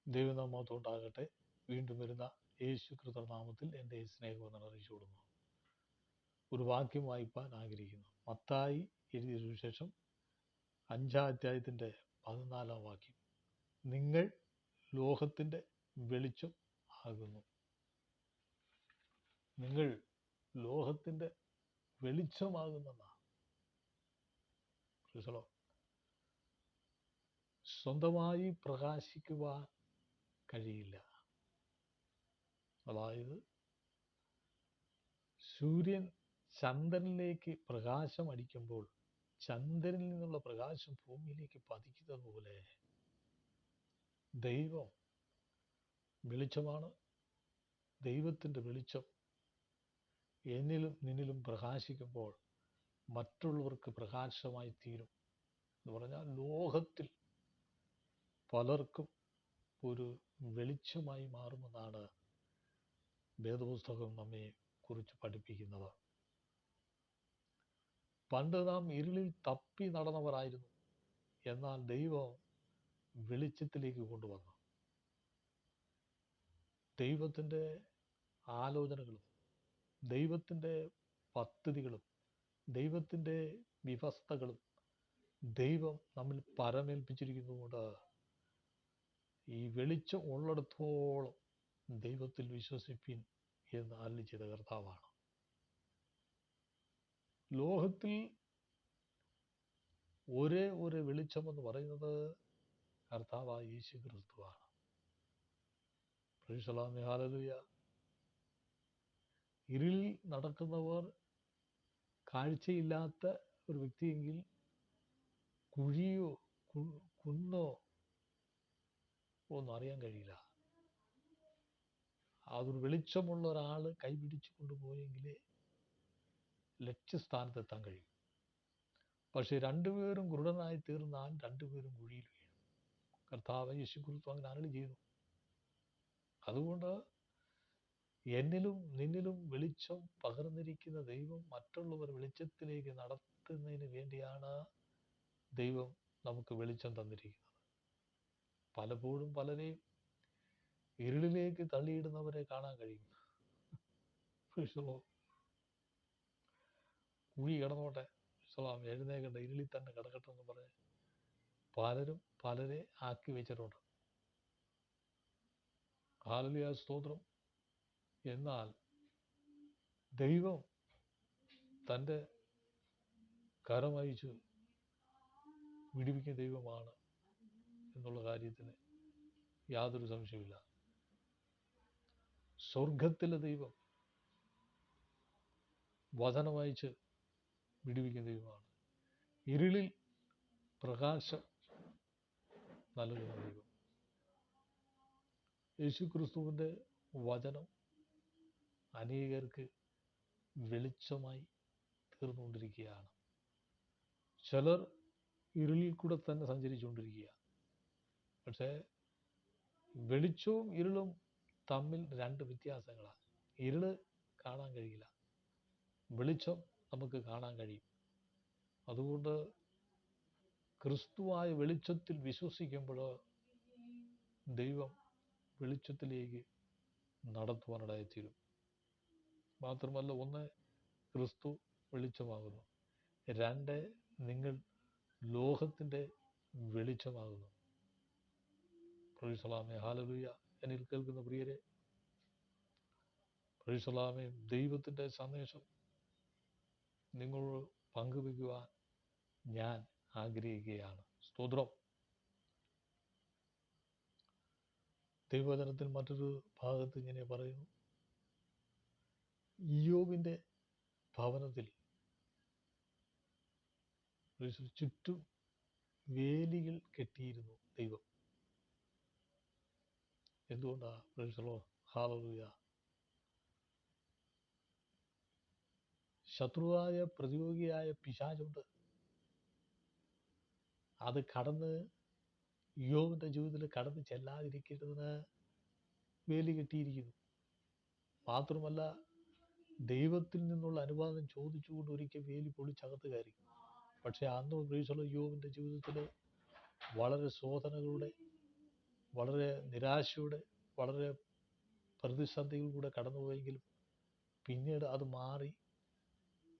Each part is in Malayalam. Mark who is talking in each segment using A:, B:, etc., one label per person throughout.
A: ദൈവനാമത്തോണ്ടാകട്ടെ. വീണ്ടും വരുന്ന യേശു കൃതനാമത്തിൽ എൻ്റെ സ്നേഹവന്ദനം അറിയിച്ചുകൊള്ളുന്നു. ഒരു വാക്യം വായിപ്പാൻ ആഗ്രഹിക്കുന്നു. മത്തായി എഴുതിയ സുവിശേഷം 5-ാം അധ്യായത്തിൻ്റെ 14-ാം വാക്യം. നിങ്ങൾ ലോകത്തിൻ്റെ വെളിച്ചം ആകുന്നു. നിങ്ങൾ ലോകത്തിൻ്റെ വെളിച്ചമാകുന്നെന്നാണ്. സ്വന്തമായി പ്രകാശിക്കുവാൻ കഴിയില്ല. അതായത് സൂര്യൻ ചന്ദ്രനിലേക്ക് പ്രകാശം അടിക്കുമ്പോൾ ചന്ദ്രനിൽ നിന്നുള്ള പ്രകാശം ഭൂമിയിലേക്ക് പതിക്കുന്നത് പോലെ ദൈവം വെളിച്ചമാണ്. ദൈവത്തിൻ്റെ വെളിച്ചം എന്നിലും നിന്നിലും പ്രകാശിക്കുമ്പോൾ മറ്റുള്ളവർക്ക് പ്രകാശമായി തീരും. എന്ന് പറഞ്ഞാൽ ലോകത്തിൽ പലർക്കും ഒരു വെളിച്ചമായി മാറുമെന്നാണ് വേദപുസ്തകം നമ്മെ കുറിച്ച് പഠിപ്പിക്കുന്നത്. പണ്ട് നാം ഇരുളിൽ തപ്പി നടന്നവരായിരുന്നു. എന്നാൽ ദൈവം വെളിച്ചത്തിലേക്ക് കൊണ്ടുവന്നു. ദൈവത്തിൻ്റെ ആലോചനകളും ദൈവത്തിൻ്റെ പദ്ധതികളും ദൈവത്തിൻ്റെ വ്യവസ്ഥകളും ദൈവം നമ്മിൽ പരമേൽപ്പിച്ചിരിക്കുന്നതുകൊണ്ട് ഈ വെളിച്ചം ഉള്ളിടത്തോളം ദൈവത്തിൽ വിശ്വസിപ്പിൻ എന്ന് അരുളി ചെയ്ത കർത്താവാണ്. ലോകത്തിൽ ഒരേ ഒരു വെളിച്ചമെന്ന് പറയുന്നത് കർത്താവായ യേശു ക്രിസ്തുവാണ്. ഹല്ലേലൂയ. ഇരുളിൽ നടക്കുന്നവർ കാഴ്ചയില്ലാത്ത ഒരു വ്യക്തിയെങ്കിൽ കുഴിയോ കുന്നോ ഒന്നും അറിയാൻ കഴിയില്ല. അതൊരു വെളിച്ചമുള്ള ഒരാൾ കൈപിടിച്ചു കൊണ്ടുപോയെങ്കിലേ ലക്ഷ്യസ്ഥാനത്തെത്താൻ കഴിയും. പക്ഷെ രണ്ടുപേരും കുരുടനായി തീർന്നാൽ രണ്ടുപേരും കുഴിയിൽ വീഴും. കർത്താവ് യേശു ക്രിസ്തു അങ്ങനെ അരുളി ചെയ്തു. അതുകൊണ്ട് എന്നിലും നിന്നിലും വെളിച്ചം പകർന്നിരിക്കുന്ന ദൈവം മറ്റുള്ളവർ വെളിച്ചത്തിലേക്ക് നടത്തുന്നതിന് വേണ്ടിയാണ് ദൈവം നമുക്ക് വെളിച്ചം തന്നിരിക്കുന്നത്. പലപ്പോഴും പലരെയും ഇരുളിലേക്ക് തള്ളിയിടുന്നവരെ കാണാൻ കഴിയും. കുഴി കിടന്നോട്ടെ, എഴുന്നേക്കട്ടെ, ഇരുളിൽ തന്നെ കിടക്കട്ടെ എന്ന് പറഞ്ഞ് പലരും പലരെ ആക്കി വെച്ചിട്ടുണ്ട്. ഹല്ലേലൂയ, സ്തോത്രം. എന്നാൽ ദൈവം തൻ്റെ കരമയച്ച് വിടുവിക്കുന്ന ദൈവമാണ് എന്നുള്ള കാര്യത്തിന് യാതൊരു സംശയമില്ല. സ്വർഗത്തിലെ ദൈവം വചനമയച്ച് വിടുവിക്കുന്ന ദൈവമാണ്. ഇരുളിൽ പ്രകാശം നൽകുന്ന ദൈവം. യേശു ക്രിസ്തുവിൻ്റെ വചനം അനേകർക്ക് വെളിച്ചമായി തീർന്നുകൊണ്ടിരിക്കുകയാണ്. ചിലർ ഇരുളിൽ കൂടെ തന്നെ സഞ്ചരിച്ചുകൊണ്ടിരിക്കുക. പക്ഷേ വെളിച്ചവും ഇരുളും തമ്മിൽ രണ്ട് വ്യത്യാസങ്ങളാണ്. ഇരുള് കാണാൻ കഴിയില്ല, വെളിച്ചം നമുക്ക് കാണാൻ കഴിയും. അതുകൊണ്ട് ക്രിസ്തുവായ വെളിച്ചത്തിൽ വിശ്വസിക്കുമ്പോൾ ദൈവം വെളിച്ചത്തിലേക്ക് നടത്തുവാനിടയായിത്തീരും. മാത്രമല്ല, ഒന്ന്, ക്രിസ്തു വെളിച്ചമാകുന്നു. രണ്ട്, നിങ്ങൾ ലോകത്തിൻ്റെ വെളിച്ചമാകുന്നു. Praise the hallelujah. എന്നിൽ കേൾക്കുന്ന പ്രിയരെ, പ്രൈസ് ദി ദൈവത്തിൻ്റെ സന്ദേശം നിങ്ങളോട് പങ്കുവയ്ക്കുവാൻ ഞാൻ ആഗ്രഹിക്കുകയാണ്. സ്തോത്രം. ദൈവവചനത്തിൽ മറ്റൊരു ഭാഗത്ത് ഇങ്ങനെ പറയുന്നു, ഇയ്യോബിൻ്റെ ഭവനത്തിൽ ചുറ്റും വേലികൾ കെട്ടിയിരുന്നു ദൈവം. എന്തുകൊണ്ടാണ്? Price the Lord. ഹല്ലേലൂയ. ശത്രുവായ പ്രതിയോഗിയായ പിശാചുണ്ട്. അത് കടന്ന് ഇയ്യോബിൻ്റെ ജീവിതത്തിൽ കടന്ന് ചെല്ലാതിരിക്കുന്നതിന് വേലി കെട്ടിയിരിക്കുന്നു. മാത്രമല്ല, ദൈവത്തിൽ നിന്നുള്ള അനുവാദം ചോദിച്ചുകൊണ്ട് ഒരിക്കൽ വേലി പൊളിച്ചകത്ത് കയറി. പക്ഷെ അന്ന് ഇയ്യോബിൻ്റെ ജീവിതത്തിൽ വളരെ ശോധനകളുടെ വളരെ നിരാശയുടെ, വളരെ പ്രതിസന്ധികളിലൂടെ കടന്നുപോയെങ്കിലും പിന്നീട് അത് മാറി.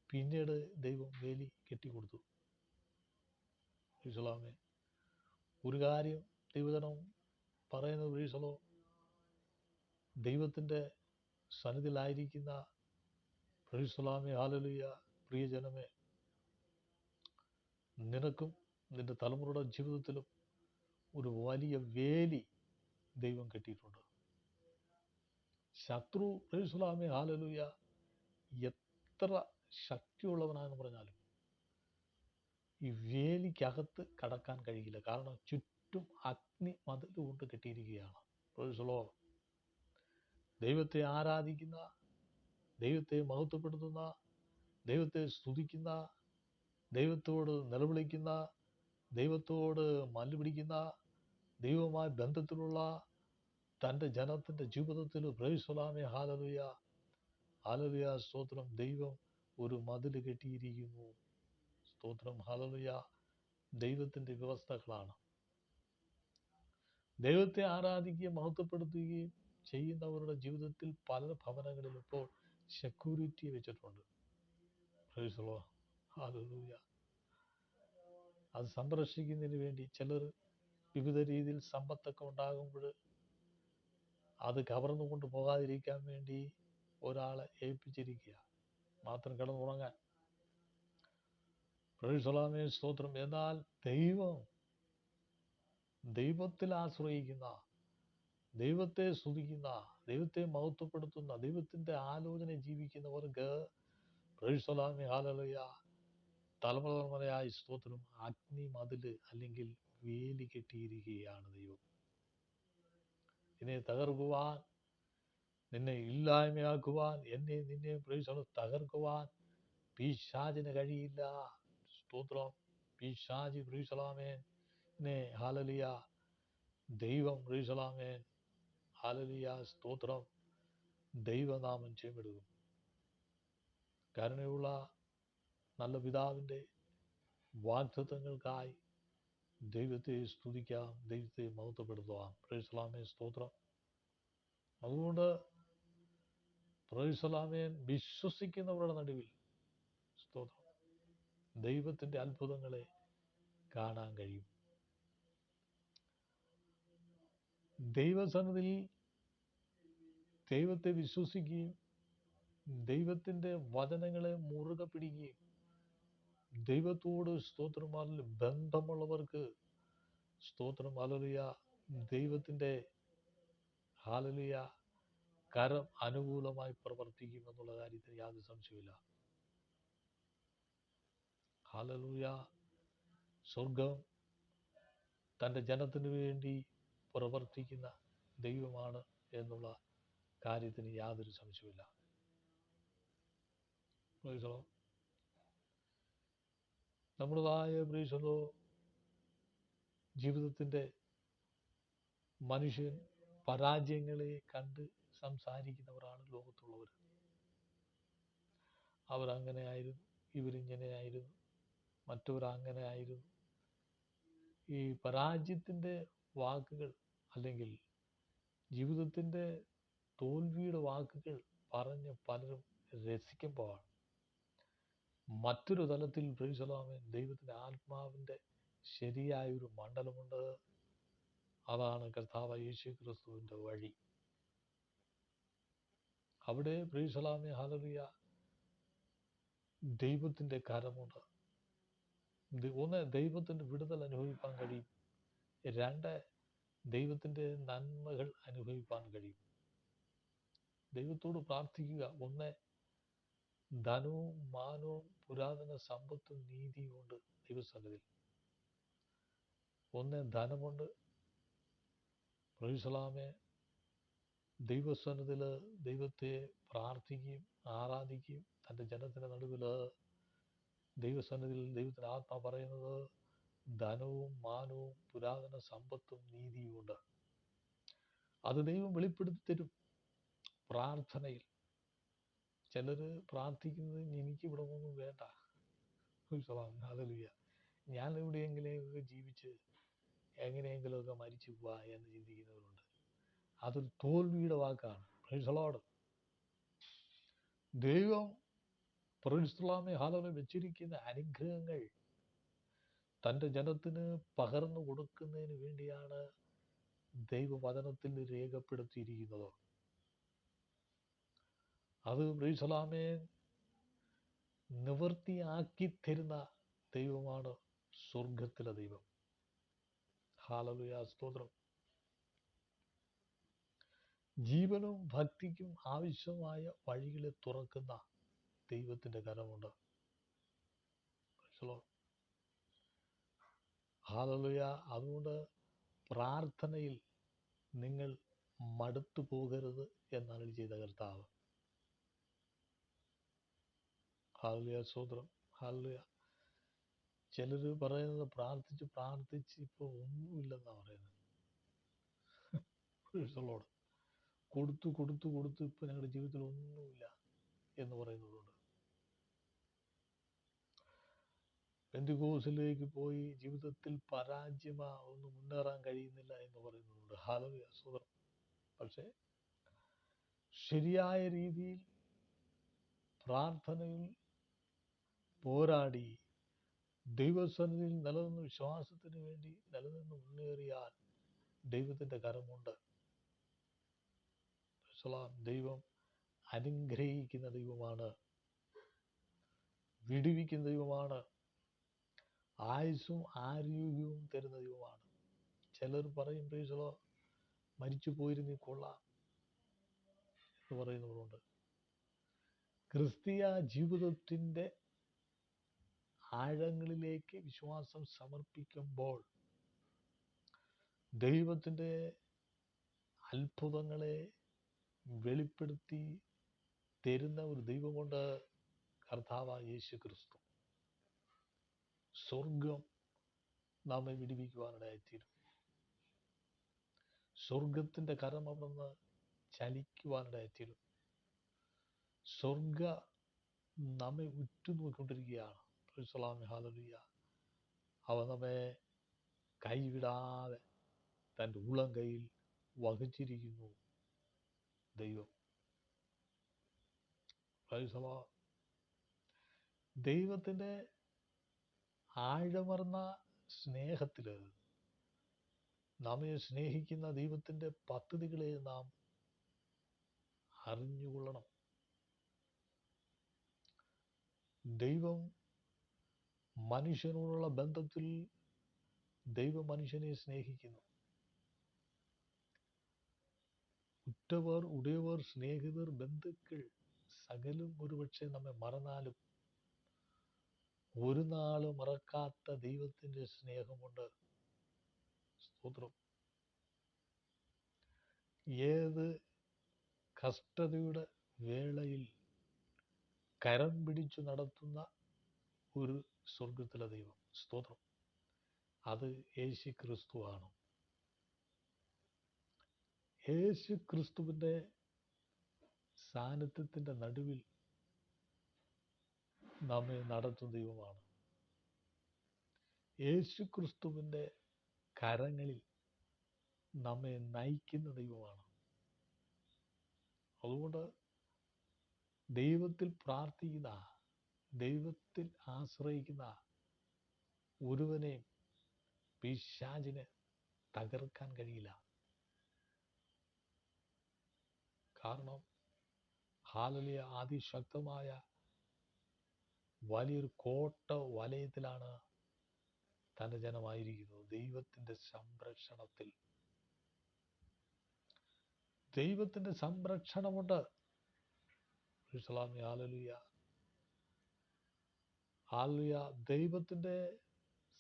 A: പിന്നീട് ദൈവം വേലി കെട്ടിക്കൊടുത്തു. ഈശോളാമേ, ഒരു കാര്യം ദൈവജനം പറയുന്നത്, ഈശോളോ, ദൈവത്തിൻ്റെ സന്നിധിയിലായിരിക്കുന്ന ഈശോളാമേ, ഹല്ലേലൂയ, പ്രിയജനമേ, നിനക്കും നിന്റെ തലമുറയുടെ ജീവിതത്തിലും ഒരു വലിയ വേലി ദൈവം കെട്ടിയിട്ടുണ്ട്. ശത്രു ഈശോളാമേ, ഹല്ലേലൂയ, എത്ര ശക്തിയുള്ളവനാണെന്ന് പറഞ്ഞാലും ഈ വേലിക്കകത്ത് കടക്കാൻ കഴിയില്ല. കാരണം ചുറ്റും അഗ്നി മതിൽ കൊണ്ട് കെട്ടിയിരിക്കുകയാണ്. ഈശോളോ, ദൈവത്തെ ആരാധിക്കുന്ന, ദൈവത്തെ മഹത്വപ്പെടുത്തുന്ന, ദൈവത്തെ സ്തുതിക്കുന്ന, ദൈവത്തോട് നിലവിളിക്കുന്ന, ദൈവത്തോട് മല്ലുപിടിക്കുന്ന, ദൈവവുമായി ബന്ധത്തിലുള്ള തൻ്റെ ജനത്തിൻ്റെ ജീവിതത്തിൽ പ്രൈസലാമേ, ഹല്ലേലൂയ, ഹല്ലേലൂയ, സ്തോത്രം, ദൈവം ഒരു മതിൽ കെട്ടിയിരിക്കുന്നു. സ്തോത്രം, ഹല്ലേലൂയ, ദൈവത്തിൻ്റെ വ്യവസ്ഥകളാണ്. ദൈവത്തെ ആരാധിക്കുകയും മഹത്വപ്പെടുത്തുകയും ചെയ്യുന്നവരുടെ ജീവിതത്തിൽ പല ഭവനങ്ങളിൽ ഇപ്പോൾ സെക്യൂരിറ്റി വെച്ചിട്ടുണ്ട്. Price the Lord, hallelujah. അത് സംരക്ഷിക്കുന്നതിന് വേണ്ടി ചിലർ വിവിധ രീതിയിൽ സമ്പത്തൊക്കെ ഉണ്ടാകുമ്പോൾ അത് കവർന്നുകൊണ്ട് പോകാതിരിക്കാൻ വേണ്ടി ഒരാളെ ഏൽപ്പിച്ചിരിക്കുക, മാത്രം കിടന്നുറങ്ങാൻ. പ്രൈസ് ദി ലോർഡ്, സ്തോത്രം. എന്നാൽ ദൈവത്തിൽ ആശ്രയിക്കുന്ന, ദൈവത്തെ സ്തുതിക്കുന്ന, ദൈവത്തെ മഹത്വപ്പെടുത്തുന്ന, ദൈവത്തിൻ്റെ ആലോചന ജീവിക്കുന്നവർക്ക് പ്രൈസ് ദി ലോർഡ്, ഹല്ലേലൂയ, തലമുറയായി സ്തോത്രം, അഗ്നി മതിൽ അല്ലെങ്കിൽ വേലി കെട്ടിയിരിക്കുകയാണ് ദൈവം. നിന്നെ തകർക്കുവാൻ, നിന്നെ ഇല്ലായ്മയാക്കുവാൻ, എന്നെ നിന്നെ പ്രൈസ് ദി ലോർഡ് തകർക്കുവാൻ പിശാചിന് കഴിയില്ല. സ്തോത്രം, പിശാചി പ്രൈസ് ദി ലോർഡ് നെ, ഹല്ലേലൂയ, ദൈവം പ്രൈസ് ദി ലോർഡ്, ഹല്ലേലൂയ, സ്തോത്രം, ദൈവനാമം ചെയ്മെടുക്കും. കരുണയുള്ള നല്ല പിതാവിൻ്റെ വാഗ്ദത്തങ്ങൾക്കായി ദൈവത്തെ സ്തുതിക്കാം, ദൈവത്തെ മഹത്വപ്പെടുത്താം. പ്രൈസ് ദി ലോർഡ്, സ്തോത്രം. അതുകൊണ്ട് പ്രൈസ് ദി ലോർഡ്, വിശ്വസിക്കുന്നവരുടെ നടുവിൽ സ്തോത്രം, ദൈവത്തിൻ്റെ അത്ഭുതങ്ങളെ കാണാൻ കഴിയും. ദൈവസന്നിധിയിൽ ദൈവത്തെ വിശ്വസിക്കുകയും ദൈവത്തിൻ്റെ വചനങ്ങളെ മുറുകെ പിടിക്കുകയും ദൈവത്തോട് സ്തോത്രമാൽ ബന്ധമുള്ളവർക്ക് സ്തോത്രം, ഹല്ലേലൂയ, ദൈവത്തിൻ്റെ ഹല്ലേലൂയ കരം അനുകൂലമായി പ്രവർത്തിക്കും എന്നുള്ള കാര്യത്തിൽ യാതൊരു സംശയമില്ല. ഹല്ലേലൂയ, സ്വർഗം തൻ്റെ ജനത്തിന് വേണ്ടി പ്രവർത്തിക്കുന്ന ദൈവമാണ് എന്നുള്ള കാര്യത്തിന് യാതൊരു സംശയമില്ല. Price the Lord. നമ്മുടേതായ പ്രൈസ് ദി ലോർഡ് ജീവിതത്തിൻ്റെ മനുഷ്യൻ പരാജയങ്ങളെ കണ്ട് സംസാരിക്കുന്നവരാണ് ലോകത്തുള്ളവർ. അവരങ്ങനെയായിരുന്നു, ഇവരിങ്ങനെയായിരുന്നു, മറ്റവരങ്ങനെയായിരുന്നു. ഈ പരാജയത്തിൻ്റെ വാക്കുകൾ അല്ലെങ്കിൽ ജീവിതത്തിൻ്റെ തോൽവിയുടെ വാക്കുകൾ പറഞ്ഞ് പലരും രസിക്കുമ്പോൾ മറ്റൊരു തലത്തിൽ പ്രൈസ് ദി ലോർഡ് ദൈവത്തിൻ്റെ ആത്മാവിൻ്റെ ശരിയായൊരു മണ്ഡലമുണ്ട്. അതാണ് കർത്താവ് യേശു ക്രിസ്തുവിൻ്റെ വഴി. അവിടെ പ്രൈസ് ദി ലോർഡ്, ഹല്ലേലൂയ, ദൈവത്തിൻ്റെ കരമുണ്ട്. ഒന്ന്, ദൈവത്തിൻ്റെ വിടുതൽ അനുഭവിക്കാൻ കഴിയും. രണ്ട്, ദൈവത്തിൻ്റെ നന്മകൾ അനുഭവിക്കാൻ കഴിയും. ദൈവത്തോട് പ്രാർത്ഥിക്കുക. ഒന്ന്, ധനവും മാനവും പുരാതന സമ്പത്തും നീതിയും ഉണ്ട് ദൈവസന്നിധിയിൽ. ഒന്ന്, ധനമുണ്ട്. പ്രൈസ് ദി ലോർഡ്, ദൈവസന്നിധിയിൽ ദൈവത്തെ പ്രാർത്ഥിക്കുകയും ആരാധിക്കുകയും തൻ്റെ ജനത്തിൻ്റെ നടുവിൽ ദൈവസന്നിധിയിൽ ദൈവത്തിൻ്റെ ആത്മാ പറയുന്നത് ധനവും മാനവും പുരാതന സമ്പത്തും നീതിയും ഉണ്ട്. അത് ദൈവം വെളിപ്പെടുത്തി തരും പ്രാർത്ഥനയിൽ. ചിലർ പ്രാർത്ഥിക്കുന്നത് എനിക്കിവിടെ ഒന്നും വേണ്ട, ഹല്ലേലൂയ, ഞാൻ എവിടെയെങ്കിലും ജീവിച്ച് എങ്ങനെയെങ്കിലുമൊക്കെ മരിച്ചു പോവാ എന്ന് ചിന്തിക്കുന്നവരുണ്ട്. അതൊരു തോൽവിയുടെ വാക്കാണ്. Price the Lord. ദൈവം പ്രൈസ്തലോമേ ഹല്ലേലൂയ വെച്ചിരിക്കുന്ന അനുഗ്രഹങ്ങൾ തൻ്റെ ജനത്തിന് പകർന്നു കൊടുക്കുന്നതിന് വേണ്ടിയാണ് ദൈവവചനത്തിൽ രേഖപ്പെടുത്തിയിരിക്കുന്നത്. അത് പ്രൈസ്തലോമേ നിവൃത്തിയാക്കി തരുന്ന ദൈവമാണ് സ്വർഗത്തിലെ ദൈവം. ഹല്ലേലൂയ, സ്തോത്രം. ജീവനും ഭക്തിക്കും ആവശ്യമായ വഴികളെ തുറക്കുന്ന ദൈവത്തിന്റെ കരമുണ്ട്. ഹല്ലേലൂയ. അതുകൊണ്ട് പ്രാർത്ഥനയിൽ നിങ്ങൾ മടുത്തു പോകരുത് എന്നാണ് ചെയ്ത കർത്താവ്. ഹല്ലേലൂയ, സ്തോത്രം. ഹല്ലേലൂയ. ചിലർ പറയുന്നത് പ്രാർത്ഥിച്ച് പ്രാർത്ഥിച്ച് ഇപ്പൊ ഒന്നുമില്ലെന്നാ പറയുന്നത്. കൊടുത്തു കൊടുത്തു കൊടുത്തു ഇപ്പൊ ഞങ്ങളുടെ ജീവിതത്തിൽ ഒന്നുമില്ല എന്ന് പറയുന്നതുകൊണ്ട്. പെന്തിക്കോസിലേക്ക് പോയി ജീവിതത്തിൽ പരാജയമാ, ഒന്നും മുന്നേറാൻ കഴിയുന്നില്ല എന്ന് പറയുന്നുണ്ട്. ഹല്ലേലൂയ, സ്തോത്രം. പക്ഷേ ശരിയായ രീതിയിൽ പ്രാർത്ഥനയിൽ പോരാടി ദൈവസന്നിധിയിൽ നിലനിന്ന് വിശ്വാസത്തിന് വേണ്ടി നിലനിന്ന് മുന്നേറിയാൽ ദൈവത്തിന്റെ കരമുണ്ട്. ദൈവം അനുഗ്രഹിക്കുന്ന ദൈവമാണ്, വിടുവിക്കുന്ന ദൈവമാണ്, ആയുസ്സും ആരോഗ്യവും തരുന്ന ദൈവമാണ്. ചിലർ പറയും പ്രൈസലോ മരിച്ചു പോയിരുന്നീ കൊള്ളാം എന്ന് പറയുന്നവരുണ്ട്. ക്രിസ്തീയ ജീവിതത്തിന്റെ ആഴങ്ങളിലേക്ക് വിശ്വാസം സമർപ്പിക്കുമ്പോൾ ദൈവത്തിന്റെ അത്ഭുതങ്ങളെ വെളിപ്പെടുത്തി തരുന്ന ഒരു ദൈവമുണ്ട്, കർത്താവായ യേശു ക്രിസ്തു. സ്വർഗം നമ്മെ വിടുവിക്കുവാനിടയായിത്തീരും. സ്വർഗത്തിന്റെ കരം അവിടുന്ന് ചലിക്കുവാനിടയായിത്തീരും. സ്വർഗ നമ്മെ ഉറ്റുനോക്കിക്കൊണ്ടിരിക്കുകയാണ്. ഹല്ലേലൂയ. അവൻ നമ്മെ കൈവിടാതെ തൻ്റെ ഉള്ളം കയ്യിൽ വഹിച്ചിരിക്കുന്നു ദൈവം. ദൈവത്തിന്റെ ആഴമർന്ന സ്നേഹത്തില് നമ്മെ സ്നേഹിക്കുന്ന ദൈവത്തിന്റെ പദ്ധതികളെ നാം അറിഞ്ഞുകൊള്ളണം. ദൈവം മനുഷ്യനോടുള്ള ബന്ധത്തിൽ ദൈവം മനുഷ്യനെ സ്നേഹിക്കുന്നു. ഉറ്റവർ, ഉടയവർ, സ്നേഹിതർ, ബന്ധുക്കൾ സകലും ഒരുപക്ഷെ നമ്മെ മറന്നാലും ഒരു നാള് മറക്കാത്ത ദൈവത്തിന്റെ സ്നേഹമുണ്ട്. സ്തോത്രം. ഏത് കഷ്ടതയുടെ വേളയിൽ കരം പിടിച്ചു നടത്തുന്ന ഒരു സ്വർഗത്തിലെ ദൈവം. സ്തോത്രം. അത് യേശു ക്രിസ്തുവാണ്. യേശു ക്രിസ്തുവിന്റെ സാന്നിധ്യത്തിന്റെ നടുവിൽ നമ്മെ നടത്തുന്ന ദൈവമാണ്. യേശു ക്രിസ്തുവിന്റെ കരങ്ങളിൽ നമ്മെ നയിക്കുന്ന ദൈവമാണ്. അതുകൊണ്ട് ദൈവത്തിൽ പ്രാർത്ഥിക്കുന്ന, ദൈവത്തിൽ ആശ്രയിക്കുന്ന ഒരുവനെ പിശാചിന് തകർക്കാൻ കഴിയില്ല. കാരണം ഹല്ലേലൂയ, അതിശക്തമായ വലിയൊരു കോട്ട വലയത്തിലാണ് തൻ്റെ ജനമായിരിക്കുന്നത്. ദൈവത്തിന്റെ സംരക്ഷണത്തിൽ. ദൈവത്തിന്റെ സംരക്ഷണമുണ്ട്. Hallelujah, hallelujah. ദൈവത്തിന്റെ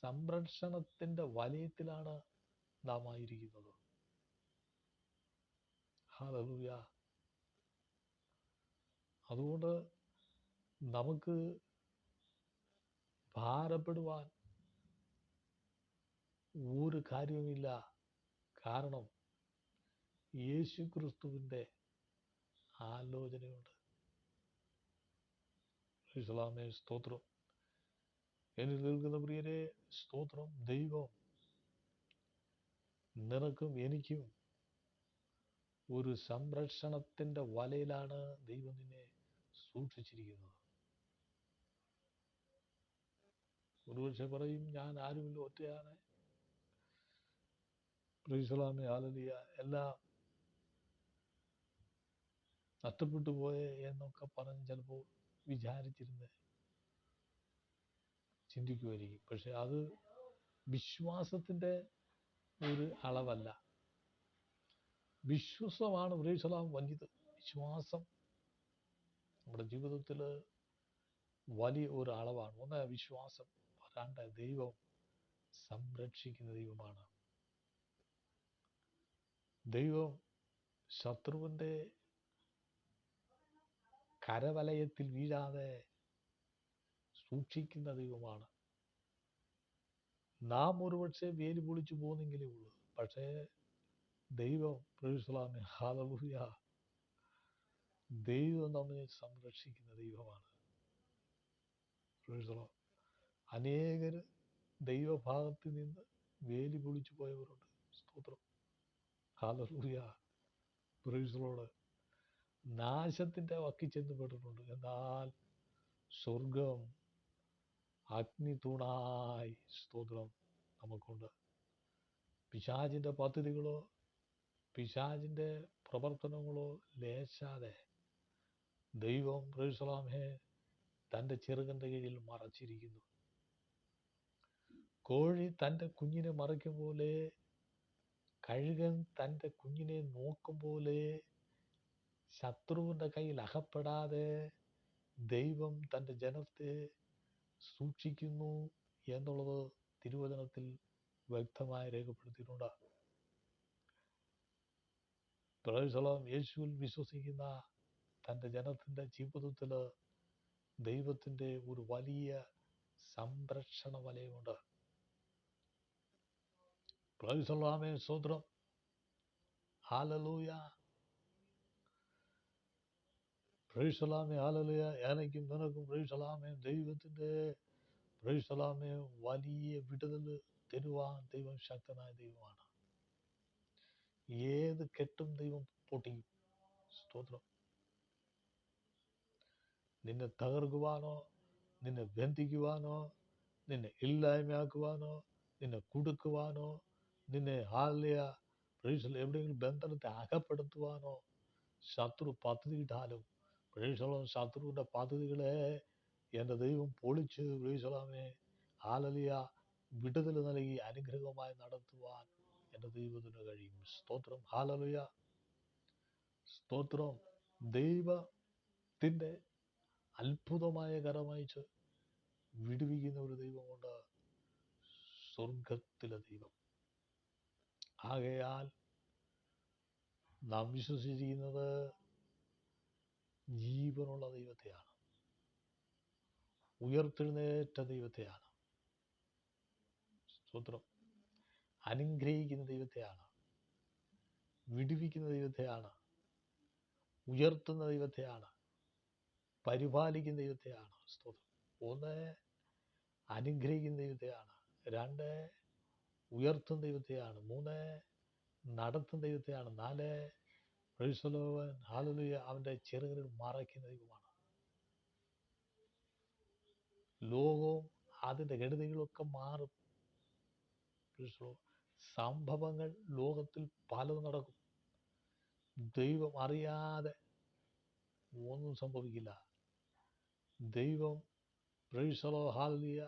A: സംരക്ഷണത്തിന്റെ വലയത്തിലാണ് നാം ആയിരിക്കുന്നത്. ഹല്ലേലൂയ. അതുകൊണ്ട് നമുക്ക് ഭാരപ്പെടുവാൻ ഒരു കാര്യവുമില്ല. കാരണം യേശു ക്രിസ്തുവിന്റെ ആലോചനയുണ്ട്. ഇസ്ലാമേ, സ്തോത്രം. എന്നിൽ നിൽക്കുന്ന പ്രിയരെ, സ്തോത്രം. ദൈവം നിനക്കും എനിക്കും ഒരു സംരക്ഷണത്തിൻ്റെ വലയിലാണ് ദൈവം നിന്നെ സൂക്ഷിച്ചിരിക്കുന്നത്. ഒരുപക്ഷെ പറയും, ഞാൻ ആരുമില്ല, ഒറ്റയാണ്, പ്രൈസലാമേ ഹല്ലേലൂയ, എല്ലാം നഷ്ടപ്പെട്ടു പോയേ എന്നൊക്കെ പറഞ്ഞ് ചിലപ്പോൾ വിചാരിച്ചിരുന്ന് ചിന്തിക്കുമായിരിക്കും. പക്ഷെ അത് വിശ്വാസത്തിൻ്റെ ഒരു അളവല്ല. വിശ്വാസമാണ് പ്രൈസലാം വലുത്. വിശ്വാസം നമ്മുടെ ജീവിതത്തിൽ വലിയ ഒരു അളവാണ്. ഒന്ന് വിശ്വാസം, രണ്ട് ദൈവം സംരക്ഷിക്കുന്ന ദൈവമാണ്. ദൈവം ശത്രുവിൻ്റെ കരവലയത്തിൽ വീഴാതെ സൂക്ഷിക്കുന്ന ദൈവമാണ്. നാം ഒരുപക്ഷെ വേലി പൊളിച്ചു പോകുന്നെങ്കിലേ ഉള്ളൂ. പക്ഷേ ദൈവം പ്രൈസലാമേ ഹല്ലേലൂയ, ദൈവം നമ്മെ സംരക്ഷിക്കുന്ന ദൈവമാണ്. പ്രൈസലോ, അനേകർ ദൈവഭാഗത്ത് നിന്ന് വേലി പൊളിച്ചു പോയവരുണ്ട്. സ്തോത്രം, ഹല്ലേലൂയ, പ്രൈസലോട്, നാശത്തിൻ്റെ വക്കിൽ ചെന്ന് പെട്ടിട്ടുണ്ട്. എന്നാൽ സ്വർഗം അഗ്നി തൂണായി, സ്തോത്രം, നമുക്കുണ്ട്. പിശാചിൻ്റെ പദ്ധതികളോ പിശാചിൻ്റെ പ്രവർത്തനങ്ങളോ ലേശാതെ ദൈവം പ്രൈസലാമേ തൻ്റെ ചെറുകൻ്റെ കീഴിൽ മറച്ചിരിക്കുന്നു. കോഴി തൻ്റെ കുഞ്ഞിനെ മറയ്ക്കും പോലെ, കഴുകൻ തൻ്റെ കുഞ്ഞിനെ നോക്കും പോലെ, ശത്രുവിൻ്റെ കയ്യിൽ അകപ്പെടാതെ ദൈവം തൻ്റെ ജനത്തെ സൂക്ഷിക്കുന്നു എന്നുള്ളത് തിരുവചനത്തിൽ വ്യക്തമായി രേഖപ്പെടുത്തിയിട്ടുണ്ട്. പ്രൈസലോം, യേശുവിൽ വിശ്വസിക്കുന്ന തൻ്റെ ജനത്തിൻ്റെ ജീവിതത്തിൽ ദൈവത്തിൻ്റെ ഒരു വലിയ സംരക്ഷണ വലയമുണ്ട്. പ്രൈസലോമേ സ്തോത്രം, ഹല്ലേലൂയ, പ്രൈസലോമേ ഹല്ലേലൂയ. എനിക്കും നിനക്കും പ്രൈസലോമേ ദൈവത്തിൻ്റെ പ്രൈസലോമേ വലിയ വിടുതൽ തരുവാൻ ദൈവം ശക്തനായ ദൈവമാണ്. ഏത് കെട്ടും ദൈവം പൊട്ടിക്കും. സ്തോത്രം, നിന്നെ തകർക്കുവാനോ, നിന്നെ ബന്ധിക്കുവാനോ, നിന്നെ ഇല്ലായ്മയാക്കുവാനോ, നിന്നെ കുടുക്കുവാനോ, നിന്നെ ഹല്ലേലൂയ പ്രൈസൽ എവിടെയെങ്കിലും ബന്ധനത്തെ അകപ്പെടുത്തുവാനോ ശത്രു പദ്ധതിയിട്ടാലും പ്രൈസലോം ശത്രുവിൻ്റെ പദ്ധതികളെ എൻ്റെ ദൈവം പൊളിച്ച് പ്രൈസലോമേ ഹല്ലേലൂയ വിടുതൽ നൽകി അനുഗ്രഹമായി നടത്തുവാൻ എൻ്റെ ദൈവത്തിന് കഴിയും. സ്തോത്രം, ഹല്ലേലൂയ, സ്തോത്രം. ദൈവത്തിൻ്റെ അത്ഭുതമായ കരമയച്ച് വിടുവിക്കുന്ന ഒരു ദൈവമുണ്ട്, സ്വർഗത്തിലെ ദൈവം. ആകയാൽ നാം വിശ്വസിച്ചിരിക്കുന്നത് ജീവനുള്ള ദൈവത്തെയാണ്, ഉയർത്തെഴുന്നേറ്റ ദൈവത്തെയാണ്. സ്തോത്രം, അനുഗ്രഹിക്കുന്ന ദൈവത്തെയാണ്, വിടുവിക്കുന്ന ദൈവത്തെയാണ്, ഉയർത്തുന്ന ദൈവത്തെയാണ്, പരിപാലിക്കുന്ന ദൈവത്തെയാണ്. സ്തോത്രം, ഒന്ന് അനുഗ്രഹിക്കുന്ന ദൈവത്തെയാണ്, രണ്ട് ഉയർത്തുന്ന ദൈവത്തെയാണ്, മൂന്ന് നടത്തുന്ന ദൈവത്തെയാണ്, നാല് പ്രൈസലോവൻ ഹല്ലേലൂയ അവൻ്റെ ചെറുകിൽ മറയ്ക്കുന്ന ദൈവമാണ്. ലോകവും അതിൻ്റെ കെടുതികളൊക്കെ മാറും. സംഭവങ്ങൾ ലോകത്തിൽ പലതും നടക്കും. ദൈവം അറിയാതെ ഒന്നും സംഭവിക്കില്ല. ദൈവം പ്രൈസലോ ഹല്ലേലൂയ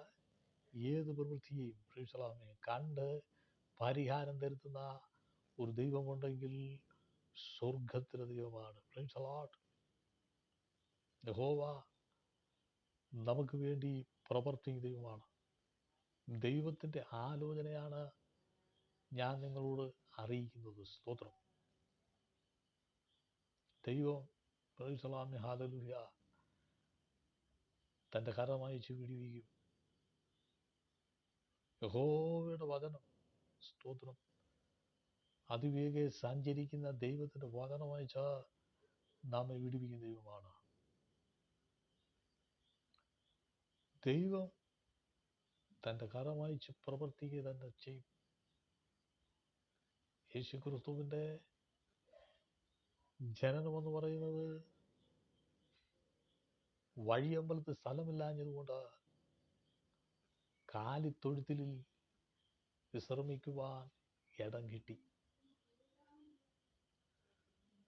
A: ഏത് പ്രവൃത്തിയെയും പ്രൈസലോമേ കണ്ട് പരിഹാരം തരുത്തുന്ന ഒരു ദൈവമുണ്ടെങ്കിൽ സ്വർഗത്തിലെ ദൈവമാണ്. Price the Lord. യഹോവ നമുക്ക് വേണ്ടി പ്രവർത്തിക്കുന്ന ദൈവമാണ്. ദൈവത്തിൻ്റെ ആലോചനയാണ് ഞാൻ നിങ്ങളോട് അറിയിക്കുന്നത്. സ്തോത്രം, ദൈവം പ്രൈസലോമേ ഹല്ലേലൂയ തൻ്റെ കരമയച്ച് വിടുവിക്കും. യഹോവയുടെ വചനം, സ്തോത്രം, അതിവേഗെ സഞ്ചരിക്കുന്ന ദൈവത്തിൻ്റെ വചനമയച്ച നമ്മെ വിടുവിക്കുന്ന ദൈവമാണ്. ദൈവം തൻ്റെ കരമയച്ച് പ്രവർത്തിക്കുക തന്നെ ചെയ്യും. യേശു ക്രിസ്തുവിൻ്റെ ജനനമെന്ന് പറയുന്നത് വഴിയമ്പലത്തിൽ സ്ഥലമില്ലാഞ്ഞതുകൊണ്ട് കാലിത്തൊഴുത്തിൽ വിശ്രമിക്കുവാൻ ഇടം കിട്ടി.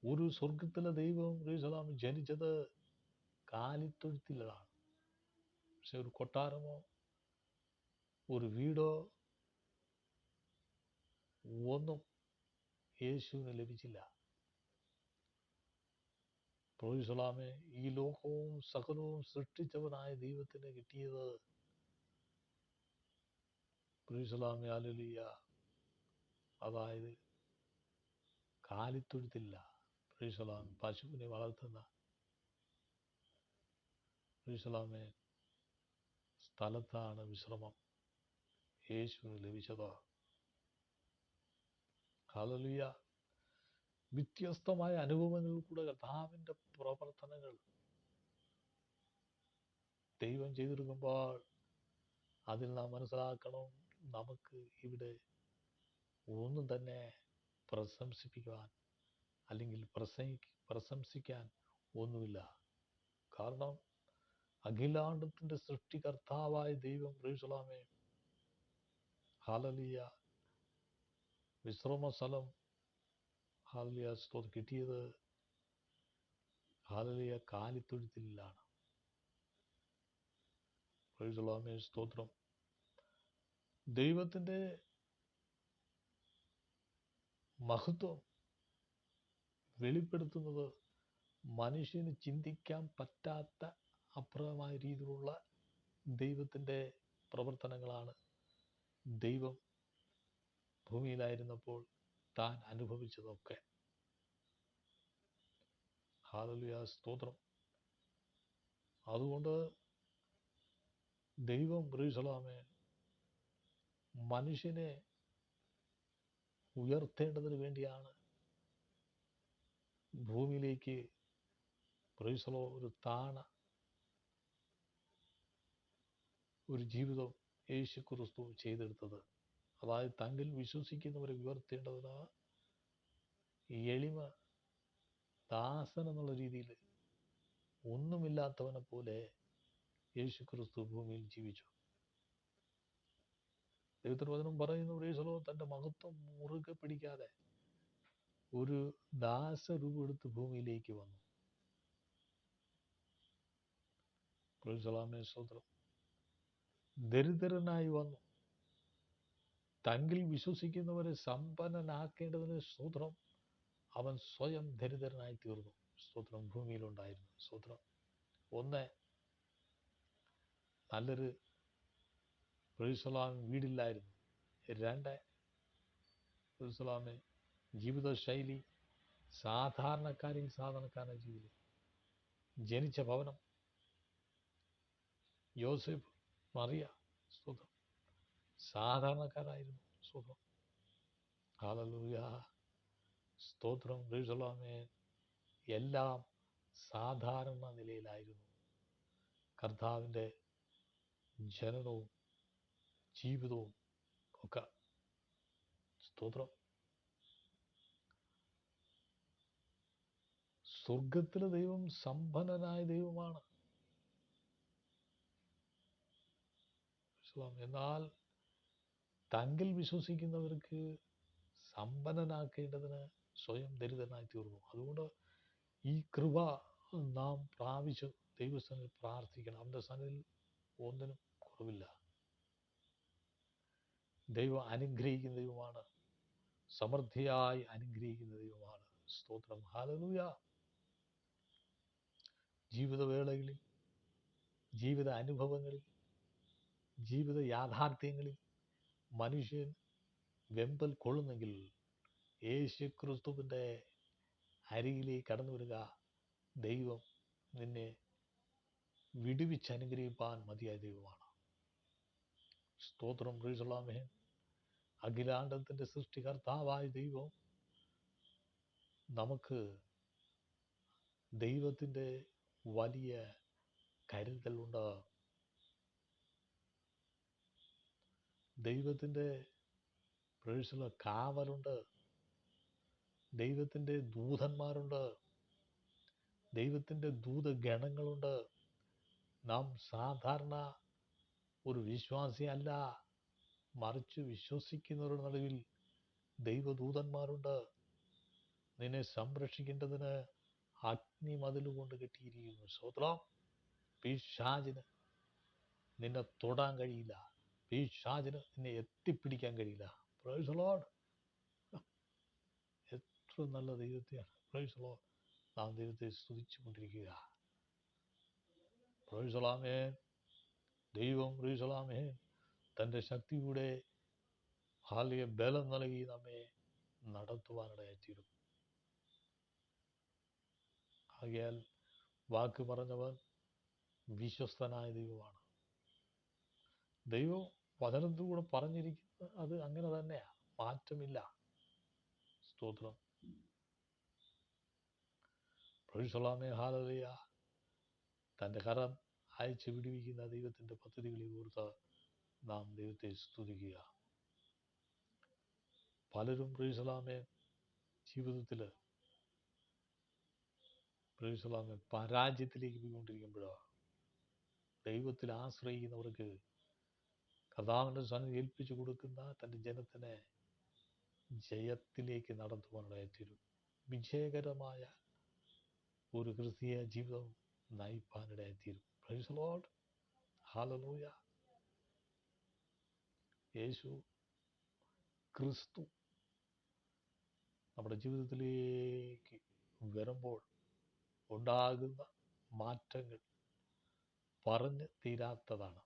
A: ഒരു സ്വർഗത്തിലെ ദൈവം യേശുസ്വാമി ജനിച്ചത് കാലിത്തൊഴുത്തിലാണ്. പക്ഷെ ഒരു കൊട്ടാരമോ ഒരു വീടോ ഒന്നും യേശുവിന് ലഭിച്ചില്ല. യേശുസ്വാമി ഈ ലോകവും സകലവും സൃഷ്ടിച്ചവനായ ദൈവത്തിന് കിട്ടിയത് യേശുസ്വാമി ഹല്ലേലൂയ, അതായത് കാലിത്തൊഴുത്തില്ല. യേശുസ്വാമി പശുവിനെ വളർത്തുന്ന യേശുസ്വാമി സ്ഥലത്താണ് വിശ്രമം യേശുവിന് ലഭിച്ചത്. ഹല്ലേലൂയ. വ്യത്യസ്തമായ അനുഭവങ്ങളിൽ കൂടെ കർത്താവിൻ്റെ പ്രവർത്തനങ്ങൾ ദൈവം ചെയ്തെടുക്കുമ്പോൾ അതിൽ നാം മനസ്സിലാക്കണം, നമുക്ക് ഇവിടെ ഒന്നും തന്നെ പ്രശംസിപ്പിക്കുവാൻ അല്ലെങ്കിൽ പ്രശംസിക്കാൻ ഒന്നുമില്ല. കാരണം അഖിലാണ്ടത്തിൻ്റെ സൃഷ്ടികർത്താവായ ദൈവം യേശുസ്വാമി ഹല്ലേലൂയ വിശ്രമസ്ഥലം ഹല്ലേലൂയ കിട്ടിയത് ഹല്ലേലൂയ കാലിത്തൊഴുത്തിലാണ്. യേശുസ്വാമി സ്തോത്രം. ദൈവത്തിൻ്റെ മഹത്വം വെളിപ്പെടുത്തുന്നത് മനുഷ്യന് ചിന്തിക്കാൻ പറ്റാത്ത അപ്രമായ രീതിയിലുള്ള ദൈവത്തിൻ്റെ പ്രവർത്തനങ്ങളാണ് ദൈവം ഭൂമിയിലായിരുന്നപ്പോൾ താൻ അനുഭവിച്ചതൊക്കെ. ഹല്ലേലൂയ സ്തോത്രം. അതുകൊണ്ട് ദൈവം യേശുസ്വാമി മനുഷ്യനെ ഉയർത്തേണ്ടതിന് വേണ്ടിയാണ് ഭൂമിയിലേക്ക് ഒരു ഒരു ജീവിതം യേശു ക്രിസ്തു ചെയ്തെടുത്തത്. അതായത് തങ്കിൽ വിശ്വസിക്കുന്നവരെ ഉയർത്തേണ്ടതിന് എളിമ ദാസൻ എന്നുള്ള രീതിയിൽ ഒന്നുമില്ലാത്തവനെ പോലെ യേശു ക്രിസ്തു ഭൂമിയിൽ ജീവിച്ചു. ദൈവത്തിൻ്റെ വചനം പറയുന്നു, യേശു തൻ്റെ മഹത്വം മുറുകെ പിടിക്കാതെ ഒരു ദാസരൂപം എടുത്ത് ഭൂമിയിലേക്ക് വന്നു. സ്തോത്രം. ദരിദ്രനായി വന്നു. തങ്കിൽ വിശ്വസിക്കുന്നവരെ സമ്പന്നനാക്കേണ്ടതിന് സ്തോത്രം അവൻ സ്വയം ദരിദ്രനായി തീർന്നു. സ്തോത്രം. ഭൂമിയിലുണ്ടായിരുന്നു. സ്തോത്രം. ഒന്ന്, നല്ലൊരു വീടില്ലായിരുന്നു. രണ്ട്, ജീവിതശൈലി സാധാരണക്കാരൻ ജീവിതം. ജനിച്ച ഭവനം യോസേഫ്, മറിയ സ്തോത്രം സാധാരണക്കാരായിരുന്നു. സ്തോത്രം. ഹല്ലേലൂയ സ്തോത്രം. എല്ലാം സാധാരണ നിലയിലായിരുന്നു. കർത്താവിൻ്റെ ജനനവും ജീവിതവും ഒക്കെ. സ്തോത്രം. സ്വർഗത്തിലെ ദൈവം സമ്പന്നനായ ദൈവമാണ്. എന്നാൽ തങ്കിൽ വിശ്വസിക്കുന്നവർക്ക് സമ്പന്നനാക്കേണ്ടതിന് സ്വയം ദരിദ്രനായി തീർന്നു. അതുകൊണ്ട് ഈ കൃപ നാം പ്രാപിച്ച് ദൈവസന്നിധിയിൽ പ്രാർത്ഥിക്കണം. അവൻ്റെ സന്നിധിയിൽ ഒന്നിനും കുറവില്ല. ദൈവം അനുഗ്രഹിക്കുന്ന ദൈവമാണ്. സമൃദ്ധിയായി അനുഗ്രഹിക്കുന്ന ദൈവമാണ്. സ്തോത്രം. ഹല്ലേലൂയ. ജീവിതവേളകളിൽ, ജീവിത അനുഭവങ്ങളിൽ, ജീവിത യാഥാർത്ഥ്യങ്ങളിൽ മനുഷ്യൻ വെമ്പൽ കൊള്ളുന്നെങ്കിൽ യേശു ക്രിസ്തുവിൻ്റെ അരികിലേക്ക് കടന്നു വരിക. ദൈവം നിന്നെ വിടുവിച്ച് അനുഗ്രഹിപ്പാൻ മതിയായ ദൈവമാണ്. സ്തോത്രം. പ്രീസലാമേ. അഖിലാണ്ടത്തിൻ്റെ സൃഷ്ടികർത്താവായ ദൈവം നമുക്ക് ദൈവത്തിൻ്റെ വലിയ കരുതലുണ്ട്. ദൈവത്തിൻ്റെ കാവലുണ്ട്. ദൈവത്തിൻ്റെ ദൂതന്മാരുണ്ട്, ദൈവത്തിൻ്റെ ദൂതഗണങ്ങളുണ്ട്. നാം സാധാരണ ഒരു വിശ്വാസിയല്ല, മറിച്ച് വിശ്വസിക്കുന്നവരുടെ നടുവിൽ ദൈവദൂതന്മാരുണ്ട്. നിന്നെ സംരക്ഷിക്കേണ്ടതിന് അഗ്നി മതിലുകൊണ്ട് കെട്ടിയിരിക്കുന്നു. സ്തോത്രം. പിശാചിന് നിന്നെ തൊടാൻ കഴിയില്ല, പിശാചിന് നിന്നെ എത്തിപ്പിടിക്കാൻ കഴിയില്ല. Praise the Lord. എത്ര നല്ല ദൈവത്തെയാണ്. Praise the Lord. നാം ദൈവത്തെ സ്തുതിച്ചു കൊണ്ടിരിക്കുക. Praise the Lord. ദൈവം പ്രൈസ് ദി ലോർഡ് തൻ്റെ ശക്തിയുടെ ഹാലിയ ബലം നൽകി നമ്മെ നടത്തുവാനിടയായിത്തീരും. ആകയാൽ വാക്ക് പറഞ്ഞവൻ വിശ്വസ്തനായ ദൈവമാണ്. ദൈവം വചനത്തിലൂടെ പറഞ്ഞിരിക്കുന്നത് അത് അങ്ങനെ തന്നെയാണ്, മാറ്റമില്ല. സ്തോത്രം. Price the Lord. ഹല്ലേലൂയ. തൻ്റെ കരം അയച്ച് വിടുവിക്കുന്ന ദൈവത്തിൻ്റെ പദ്ധതികളെ ഓർത്ത് നാം ദൈവത്തെ സ്തുതിക്കുക. പലരും പ്രൈസ് ദി ലോർഡ് ജീവിതത്തിൽ പ്രൈസ് ദി ലോർഡ് പരാജയത്തിലേക്ക് പോയിക്കൊണ്ടിരിക്കുമ്പോഴോ, ദൈവത്തിൽ ആശ്രയിക്കുന്നവർക്ക് കർത്താവിൻ്റെ സന്നിധി ഏൽപ്പിച്ചു കൊടുക്കുന്ന തൻ്റെ ജനത്തിനെ ജയത്തിലേക്ക് നടത്തുവാനിടയായിത്തീരും. വിജയകരമായ ഒരു ക്രിസ്തീയ ജീവിതം നയിപ്പാനിടയായിത്തീരും. Praise the Lord. ഹല്ലേലൂയ. യേശു ക്രിസ്തു നമ്മുടെ ജീവിതത്തിലേക്ക് വരുമ്പോൾ ഉണ്ടാകുന്ന മാറ്റങ്ങൾ പറഞ്ഞ് തീരാത്തതാണ്.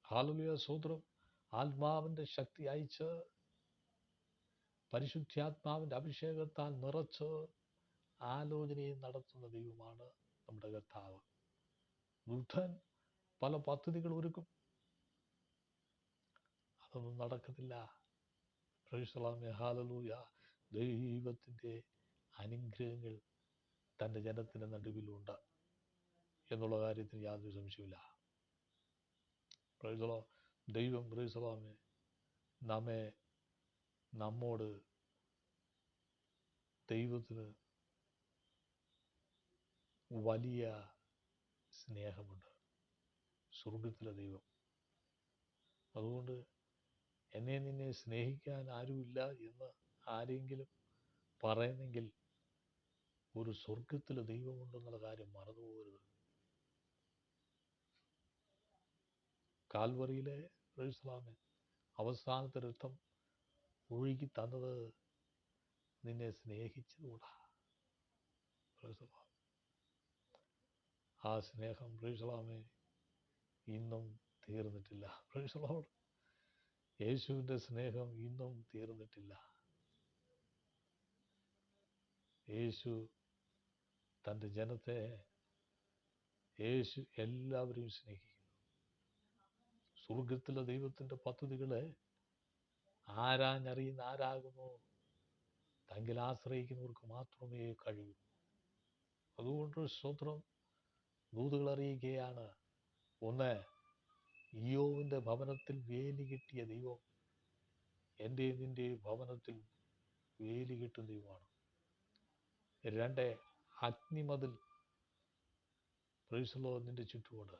A: ഹല്ലേലൂയ. സ്തോത്രം. ആത്മാവിൻ്റെ ശക്തി അയച്ച് പരിശുദ്ധാത്മാവിൻ്റെ അഭിഷേകത്താൽ നിറച്ച് ആലോചനയെ നടത്തുന്ന ദൈവമാണ് നമ്മുടെ കർത്താവ്. ബുദ്ധൻ പല പദ്ധതികൾ ഒരുക്കും, അതൊന്നും നടക്കത്തില്ല. Price the Lord. ഹല്ലേലൂയ. ദൈവത്തിൻ്റെ അനുഗ്രഹങ്ങൾ തൻ്റെ ജനത്തിൻ്റെ നടുവിലുണ്ട് എന്നുള്ള കാര്യത്തിന് യാതൊരു സംശയമില്ല. Price the Lord. ദൈവം പ്രൈസ് ദി ലോർഡ് നമ്മോട് ദൈവത്തിന് വലിയ സ്നേഹമുണ്ട്, സ്വർഗത്തിലെ ദൈവം. അതുകൊണ്ട് എന്നെ നിന്നെ സ്നേഹിക്കാൻ ആരുമില്ല എന്ന് ആരെങ്കിലും പറയുന്നെങ്കിൽ ഒരു സ്വർഗത്തിലെ ദൈവമുണ്ടെന്നുള്ള കാര്യം മറന്നുപോകരുത്. കാൽവറിയിലെ പ്രൈസ് ദി ലോർഡ് അവസാനത്തെ രക്തം ഒഴുകി തന്നത് നിന്നെ സ്നേഹിച്ചതുകൂടാ. Price the Lord. ആ സ്നേഹം പ്രൈസ് ദി ലോർഡ് ഇന്നും തീർന്നിട്ടില്ല. Price the Lord. യേശുവിൻ്റെ സ്നേഹം ഇന്നും തീർന്നിട്ടില്ല. യേശു തൻ്റെ ജനത്തെ, യേശു എല്ലാവരെയും സ്നേഹിക്കുന്നു. സ്വർഗത്തിലെ ദൈവത്തിൻ്റെ പദ്ധതികളെ ആരാഞ്ഞറിയുന്ന ആരാകുന്നു? തങ്കിൽ ആശ്രയിക്കുന്നവർക്ക് മാത്രമേ കഴിയൂ. അതുകൊണ്ട് സ്തോത്രം. ദൂതുകൾ അറിയിക്കുകയാണ്. ഒന്ന്, ഇയ്യോബിൻ്റെ ഭവനത്തിൽ വേലി കെട്ടിയ ദൈവം എൻ്റെ നിൻ്റെ ഭവനത്തിൽ വേലി കെട്ടുന്ന ദൈവമാണ്. രണ്ട്, അഗ്നിമതിൽ പ്രൈസ് ദി ലോർഡ് നിന്റെ ചുറ്റുമുണ്ട്.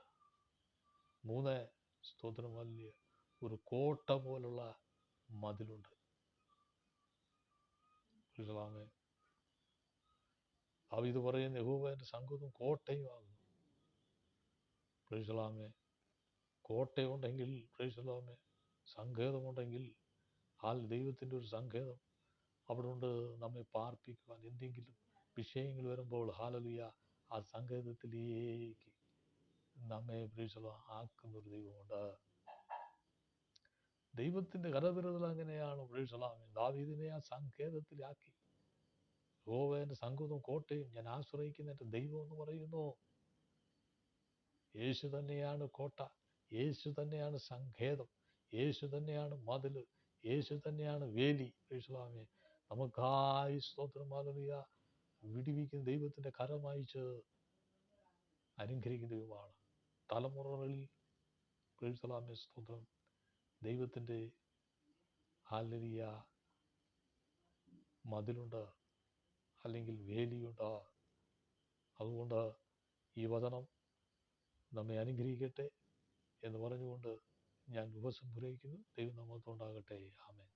A: മൂന്ന്, സ്തോത്രം, വലിയ ഒരു കോട്ട പോലുള്ള മതിലുണ്ട്. ഇത് പറയുന്ന യഹോവയുടെ സങ്കേതവും കോട്ടയും ആകുന്നു. Praise the Lord. കോട്ടയുണ്ടെങ്കിൽ പ്രൈസ് ദി ലോർഡ്, സങ്കേതമുണ്ടെങ്കിൽ ദൈവത്തിൻ്റെ ഒരു സങ്കേതം അവിടെ ഉണ്ട് നമ്മെ പാർപ്പിക്കുവാൻ. എന്തെങ്കിലും വിഷയങ്ങൾ വരുമ്പോൾ ഹല്ലേലൂയ ആ സങ്കേതത്തിലേക്ക് നമ്മെ പ്രൈസ് ദി ലോർഡ് ആക്കുന്നൊരു ദൈവമുണ്ട്. ദൈവത്തിൻ്റെ കരവിരുതൽ അങ്ങനെയാണ്. Price the Lord. ദാവീദിനെ ആ സങ്കേതത്തിലാക്കി. യഹോവയുടെ സങ്കേതവും കോട്ടയും ഞാൻ ആശ്രയിക്കുന്ന എൻ്റെ ദൈവം എന്ന് പറയുന്നു. യേശു തന്നെയാണ് കോട്ട, യേശു തന്നെയാണ് സങ്കേതം, യേശു തന്നെയാണ് മതിൽ, യേശു തന്നെയാണ് വേലി. Price the Lord. നമുക്കായി സ്തോത്രം ഹല്ലേലൂയ വിടുവിക്കുന്ന ദൈവത്തിൻ്റെ കരമയച്ച് അനുഗ്രഹിക്കുന്ന ദൈവമാണ്. തലമുറകളിൽ പ്രൈസ് ദി ലോർഡ് സ്തോത്രം ദൈവത്തിൻ്റെ ഹല്ലേലൂയ മതിലുണ്ട്, അല്ലെങ്കിൽ വേലിയുണ്ട്. അതുകൊണ്ട് ഈ വചനം നമ്മെ അനുഗ്രഹിക്കട്ടെ എന്ന് പറഞ്ഞുകൊണ്ട് ഞാൻ ഉപസംഹരിക്കുന്നു. ദൈവം നമ്മോടുണ്ടാകട്ടെ. ആമേൻ.